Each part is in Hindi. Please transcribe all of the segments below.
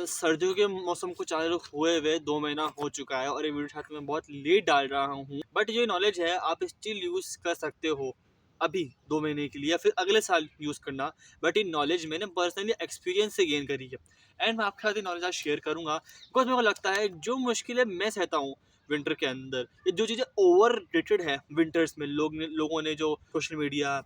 सर्दियों के मौसम को चालू हुए हुए 2 महीना हो चुका है और ये वीडियो शायद मैं बहुत लेट डाल रहा हूँ, बट ये नॉलेज है आप स्टिल यूज़ कर सकते हो अभी 2 महीने के लिए या फिर अगले साल यूज़ करना। बट ये नॉलेज मैंने पर्सनली एक्सपीरियंस से गेन करी है एंड मैं आपके साथ ये नॉलेज आज शेयर करूँगा बिकॉज मेरे को लगता है जो मुश्किलें मैं सहता हूँ विंटर के अंदर, ये जो चीज़ें ओवर रेटेड है विंटर्स में, लोगों ने जो सोशल मीडिया,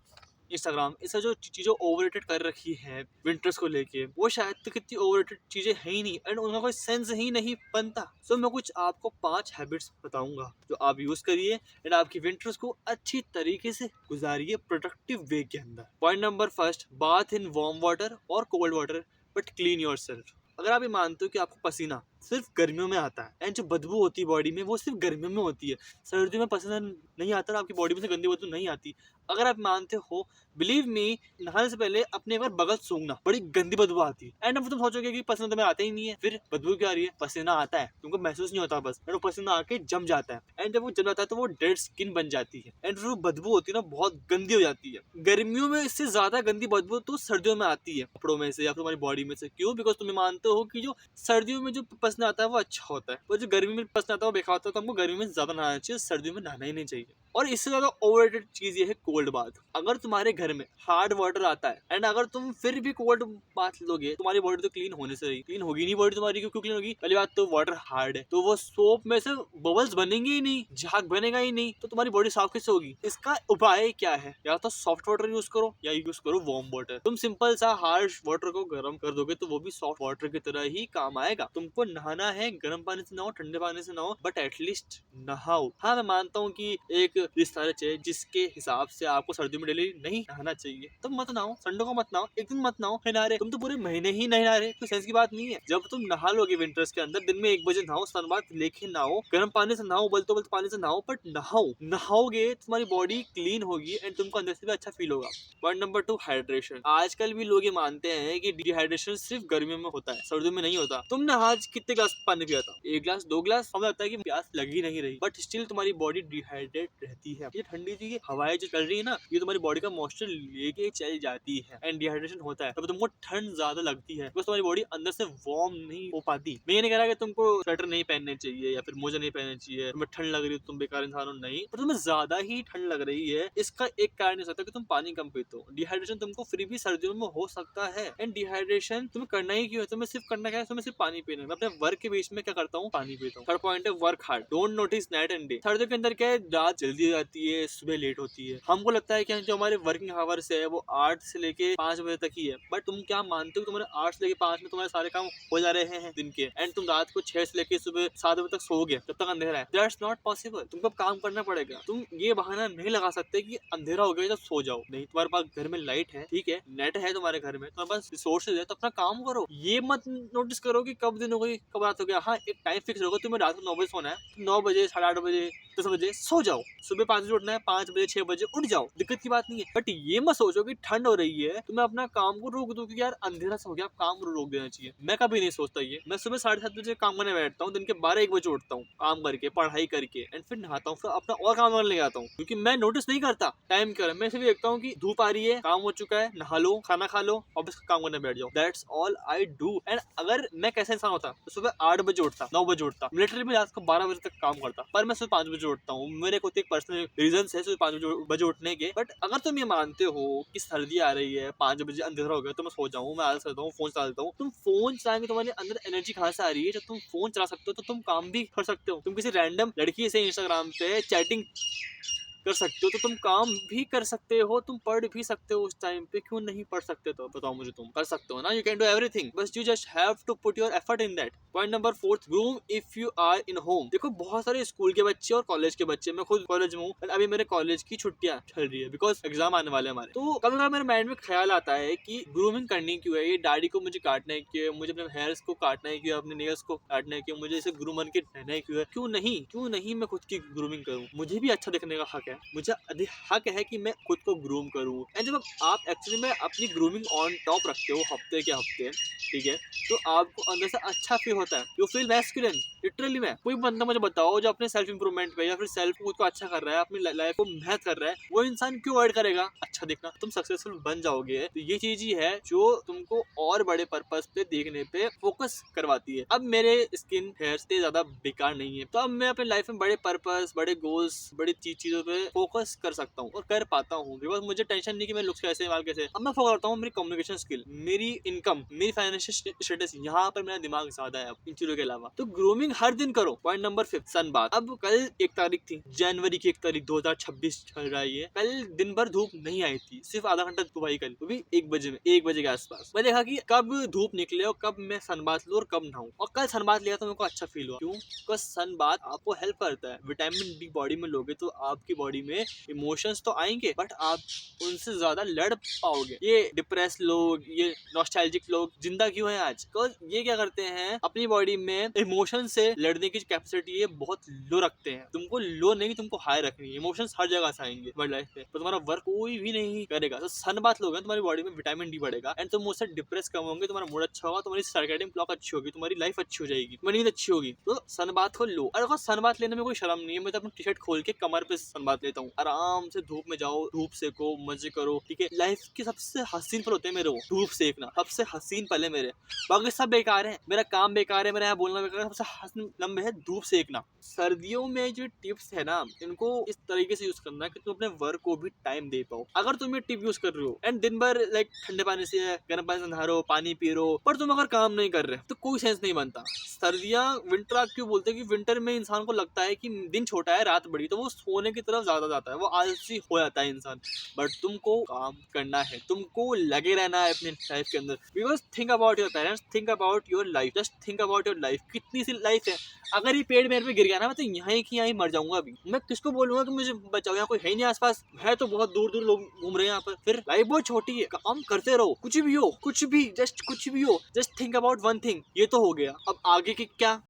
इंस्टाग्राम, इससे जो चीज़ें ओवररेटेड कर रखी है विंटर्स को लेके, वो शायद तो कितनी ओवररेटेड चीज़ें है ही नहीं एंड उनका कोई सेंस ही नहीं बनता। सो मैं कुछ आपको 5 हैबिट्स बताऊंगा जो आप यूज़ करिए एंड आपकी विंटर्स को अच्छी तरीके से गुजारिए प्रोडक्टिव वे के अंदर। Point number first, bath in warm water और cold water but clean yourself. अगर आप ये मानते हो कि आपको पसीना सिर्फ गर्मियों में आता है एंड जो बदबू होती है बॉडी में वो सिर्फ गर्मियों में होती है, सर्दियों में पसीना नहीं आता और आपकी बॉडी में से गंदी बदबू नहीं आती, अगर आप मानते हो, बिलीव मी, नहाने से पहले अपने एक बार बगल सूंघना, बड़ी गंदी बदबू आती है एंड अब तुम सोचोगे कि पसीना तुम्हें आता ही नहीं है, फिर बदबू क्यों आ रही है? पसीना आता है, तुमको महसूस नहीं होता बस, वो पसीना आके जम जाता है एंड जब वो जम जाता है तो वो डेड स्किन बन जाती है एंड फिर वो बदबू होती है ना, बहुत गंदी हो जाती है। गर्मियों में इससे ज्यादा गंदी बदबू तो सर्दियों में आती है, कपड़ों में से या फिर हमारी बॉडी में से। क्यों? बिकॉज तुम्हें मानते हो कि जो सर्दियों में जो पसीना आता है वो अच्छा होता है, और जो गर्मी में पसीना आता है वो बेकार होता है, तो हमको गर्मी में ज्यादा नहाना चाहिए, सर्दियों में नहाना ही नहीं चाहिए। और इससे ज्यादा ओवररेटेड चीज ये है कोल्ड बाथ। अगर तुम्हारे घर में हार्ड वाटर आता है एंड अगर तुम फिर भी कोल्ड बाथ लोगे, तुम्हारी बॉडी तो क्लीन होने से रही, क्लीन होगी नहीं बॉडी तुम्हारी। क्यों क्लीन होगी? पहली बात तो वाटर हार्ड है, तो वो सोप में से बबल्स बनेंगे ही नहीं, झाग बनेगा ही नहीं, तो तुम्हारी बॉडी साफ कैसे होगी? इसका उपाय क्या है? या तो सॉफ्ट वाटर यूज करो या यूज करो वार्म वाटर। तुम सिंपल सा हार्ड वाटर को गर्म कर दोगे तो वो भी सॉफ्ट वाटर की तरह ही काम आएगा। तुमको नहाना है, गर्म पानी से नहाओ, ठंडे पानी से नहाओ, बट एटलीस्ट नहाओ। हाँ, मैं मानता हूँ कि एक रिसर्च है जिसके हिसाब से आपको सर्दियों में डेली नहीं नहाना चाहिए, तब मत नहाओ, संडे को मत नहाओ, एक दिन मत नहाओ। नहा रहे तुम तो पूरे महीने ही नहीं नहा रहे, कोई सेंस की बात नहीं है। जब तुम नहा लोगे विंटर्स के अंदर, दिन में 1 बजे नहाओ, सनबाथ लेके नहाओ, गर्म पानी से नहाओ, उबलते उबलते पानी से नहाओ, बट नहाओ। नहाओगे तुम्हारी बॉडी क्लीन होगी एंड तुमको अंदर से भी अच्छा फील होगा। Point number 2, hydration. आजकल भी लोग ये मानते हैं कि डिहाइड्रेशन सिर्फ गर्मियों में होता है, सर्दियों में नहीं होता। तुमने आज कितने ग्लास पानी पिया था? 1 ग्लास, 2 ग्लास? हमें लगता है कि प्यास लग ही नहीं रही, बट स्टिल तुम्हारी बॉडी डिहाइड्रेट रहती है। ये ठंडी जी हवाएं जो चल रही है ना, ये तुम्हारी बॉडी का मॉइस्चर लेके चल जाती है एंड डिहाइड्रेशन होता है, तब तुमको ठंड ज्यादा लगती है बिकॉज तुम्हारी बॉडी अंदर से वार्म नहीं हो पाती। मैं ये नहीं कह रहा कि तुमको स्वेटर नहीं पहनने चाहिए या फिर मोजा नहीं पहनने चाहिए, तुम्हें ठंड लग रही है तुम बेकार इंसान हो, नहीं, पर तुम्हें ज्यादा ही ठंड लग रही है, इसका एक कारण हो सकता है कि तुम पानी कम पीते हो। डिहाइड्रेशन तुमको फिर भी सर्दियों में हो सकता है एंड डिहाइड्रेशन तुम्हें करना ही क्यों है? तुम्हें सिर्फ करना क्या है? तुम्हें सिर्फ पानी पीना है। मैं अपने वर्क के बीच में क्या करता हूँ? पानी पीता हूँ। थर्ड पॉइंट है work hard, don't notice night and day. सर्दियों के अंदर क्या है, रात जल्दी हो जाती है, सुबह लेट होती है। हमको लगता है कि जो हमारे वर्किंग आवर्स है वो 8 से लेके 5 बजे तक ही है, बट तुम क्या मानते हो तुम्हारे 8 से लेके 5 में तुम्हारे सारे काम हो जा रहे हैं दिन के, एंड तुम रात को 6 से लेके सुबह 7 बजे तक सो गए, जब तक अंधेरा है? That's not possible. तुमको काम करना पड़ेगा। तुम ये बहाना नहीं लगा सकते कि अंधेरा हो गया तो सो जाओ। नहीं, तुम्हारे पास घर में लाइट है, ठीक है, नेट है तुम्हारे घर में, तुम्हारे पास रिसोर्सेज है, तो अपना काम करो। ये मत नोटिस करो कि कब दिन हो गई, कब रात हो गया। हाँ, एक टाइम फिक्स होगा, तुम्हें रात को 9 बजे सोना है, 9 बजे, 8:30 बजे, 10 बजे सो जाओ। सुबह 5 बजे उठना है, 5 बजे, 6 बजे उठ जाओ, दिक्कत की बात नहीं है। बट ये मत सोचो कि ठंड हो रही है तो मैं अपना काम को रोक दूं क्योंकि यार अंधेरा सा हो गया, काम को रोक देना चाहिए। मैं कभी नहीं सोचता ये। मैं सुबह 7:30 बजे काम करने बैठता हूँ, दिन के 12-1 बजे उठता हूँ, काम करके, पढ़ाई करके, एंड फिर नहाता हूँ, फिर अपना और काम करने लग जाता हूँ, क्योंकि मैं नोटिस नहीं करता टाइम क्या है। मैं सिर्फ देखता हूँ कि धूप आ रही है, काम हो चुका है, नहा लो, खाना खा लो, ऑफिस का काम करने बैठ जाओ। That's all I do. And अगर मैं कैसा इंसान होता तो सुबह 8 बजे उठता, 9 बजे उठता, लिटरली मैं रात को 12 बजे तक काम करता, पर मैं सुबह 5 बजे उठता हूँ। मेरे खुद एक पर्सनल रीजन है सुबह 5 बजे उठने के। बट अगर तुम ये मानते हो कि सर्दी आ रही है, 5 बजे अंधेरा हो गया तो मैं सो जाऊँ, मैं आलस करता हूँ, फोन चलाता हूँ, तुम फोन चलाएंगे तुम्हारे अंदर एनर्जी कहाँ से आ रही है? जब तुम फोन चला सकते हो तो तुम काम भी कर सकते हो। तुम किसी रैंडम लड़की से इंस्टाग्राम पे चैटिंग कर सकते हो तो तुम काम भी कर सकते हो, तुम पढ़ भी सकते हो उस टाइम पे। क्यों नहीं पढ़ सकते? तो बताओ मुझे, तुम कर सकते हो ना। यू कैन डू एवरीथिंग, बस you just have to put your effort in that. Point number 4, groom if you are in home. देखो, बहुत सारे स्कूल के बच्चे और कॉलेज के बच्चे, मैं खुद कॉलेज में हूँ, अभी मेरे कॉलेज की छुट्टियां चल रही है बिकॉज एग्जाम आने वाले हमारे, तो कभी कभी मेरे माइंड में ख्याल आता है कि ग्रूमिंग करनी क्यों है? ये दाढ़ी को मुझे काटना है क्यों? मुझे अपने हेयर्स को काटना है क्यों? अपने नेल्स को काटना है क्यों? मुझे इसे ग्रूमर के रहना है क्यों? क्यों नहीं मैं खुद की ग्रूमिंग करूँ? मुझे भी अच्छा दिखने का हक है, मुझे अधिक हक है कि मैं खुद को ग्रूम करूँ। एंड जब आप एक्चुअली में अपनी ग्रूमिंग ऑन टॉप रखते हो हफ्ते के हफ्ते, ठीक है, तो आपको अंदर से अच्छा फील होता है, यू फील मैस्कुलिन। लिटरली में कोई बंदा मुझे बताओ जो अपने सेल्फ इंप्रूवमेंट पे या फिर सेल्फ खुद को अच्छा कर रहा है, अपनी लाइफ को मेहनत कर रहा है, वो इंसान क्यों अवॉइड करेगा अच्छा दिखना? तुम सक्सेसफुल बन जाओगे। तो ये चीज ही है जो तुमको और बड़े पर्पस पे देखने पे फोकस करवाती है। अब मेरे स्किन हेयर से ज्यादा बेकार नहीं है, तो अब मैं अपने लाइफ में बड़े पर्पस, बड़े गोल्स, बड़ी चीजों पे फोकस कर सकता हूँ और कर पाता हूँ, बिकॉज मुझे टेंशन नहीं कि मैं लुक्स कैसे माल कैसे। अब मैं फोकस करता हूँ मेरी कम्युनिकेशन स्किल, मेरी इनकम, मेरी फाइनेंशियल स्टेटस, यहाँ पर मेरा दिमाग ज्यादा है इन चीजों के अलावा। तो ग्रूमिंग हर दिन करो। Point number 5, sun bath. अब कल 1 तारीख थी, जनवरी की 1 तारीख 2026 चल रहा है। कल दिन भर धूप नहीं आई थी, सिर्फ आधा घंटा धूप आई कल, वो भी 1 बजे में, 1 बजे के आसपास। मैं देखा कि कब धूप निकले और कब मैं सन बाथ लूं और कब नहाऊं, और कल सन बाथ लिया तो मेरे को अच्छा फील हुआ। क्यों? बिकॉज सन बाथ आपको हेल्प करता है। विटामिन डी बॉडी में लोगे तो आपकी बॉडी में इमोशंस तो आएंगे, बट आप उनसे ज्यादा लड़ पाओगे। ये डिप्रेस लोग, ये नॉस्टैल्जिक लोग जिंदा क्यों है आज? बिकॉज ये क्या करते हैं, अपनी बॉडी में इमोशन से लड़ने की कैपेसिटी ये बहुत लो रखते हैं। तुमको लो नहीं, तुमको हाई रखनी है। इमोशंस हर जगह से आएंगे वर्ल्ड लाइफ पे, तो तुम्हारा वर्क कोई भी नहीं करेगा। तो सन बाथ लोगे तुम्हारी बॉडी में विटामिन डी बढ़ेगा एंड तुम उससे डिप्रेस कम होंगे, तुम्हारा मूड अच्छा होगा, तुम्हारी सर्कैडियन क्लॉक अच्छी होगी, तुम्हारी लाइफ अच्छी हो जाएगी, तुम्हारी नींद अच्छी होगी। तो सन बाथ को लो। और सन बाथ लेने में कोई शर्म नहीं है। मैं तो अपनी टी शर्ट खोल के कमर पे सन बाथ लेता हूँ, आराम से धूप में जाओ, धूप सेको, मजे करो, ठीक है। लाइफ के सबसे हसीन पल होते हैं मेरे वो, धूप सेकना सबसे हसीन पल है मेरे। बाकी सब बेकार है, मेरा काम बेकार है, मेरा यहाँ बोलना बेकार है, सबसे हसीन लम्बे है धूप सेकना। सर्दियों में जो टिप्स है ना, इनको इस तरीके से यूज करना है कि तुम अपने वर्क को भी टाइम दे पाओ। अगर तुम ये टिप यूज कर रहे हो एंड दिन भर लाइक ठंडे पानी से गर्म पानी से नहा रहे हो, पानी पी रहे हो, पर तुम अगर काम नहीं कर रहे तो कोई सेंस नहीं बनता। सर्दियां, विंटर आप क्यों बोलते हैं कि विंटर में इंसान को लगता है कि दिन छोटा है, रात बड़ी, तो वो सोने की तरफ ज्यादा जाता है, वो आलसी हो जाता है इंसान। बट तुमको काम करना है, तुमको लगे रहना है अपने लाइफ के अंदर। Because think about your parents, think about your life, just think about your life. कितनी सी लाइफ है, अगर ये पेड़ मेरे पे गिर गया ना, मैं तो यहाँ की यहाँ ही मर जाऊंगा। अभी मैं किसको बोलूंगा कि मुझे बचाओ, यहाँ कोई है नहीं आसपास, है तो बहुत दूर दूर लोग घूम रहे हैं यहाँ पर। फिर लाइफ बहुत छोटी है, काम करते रहो, कुछ भी हो, कुछ भी, जस्ट कुछ भी हो, just think about one thing. ये तो हो गया, अब आगे की क्या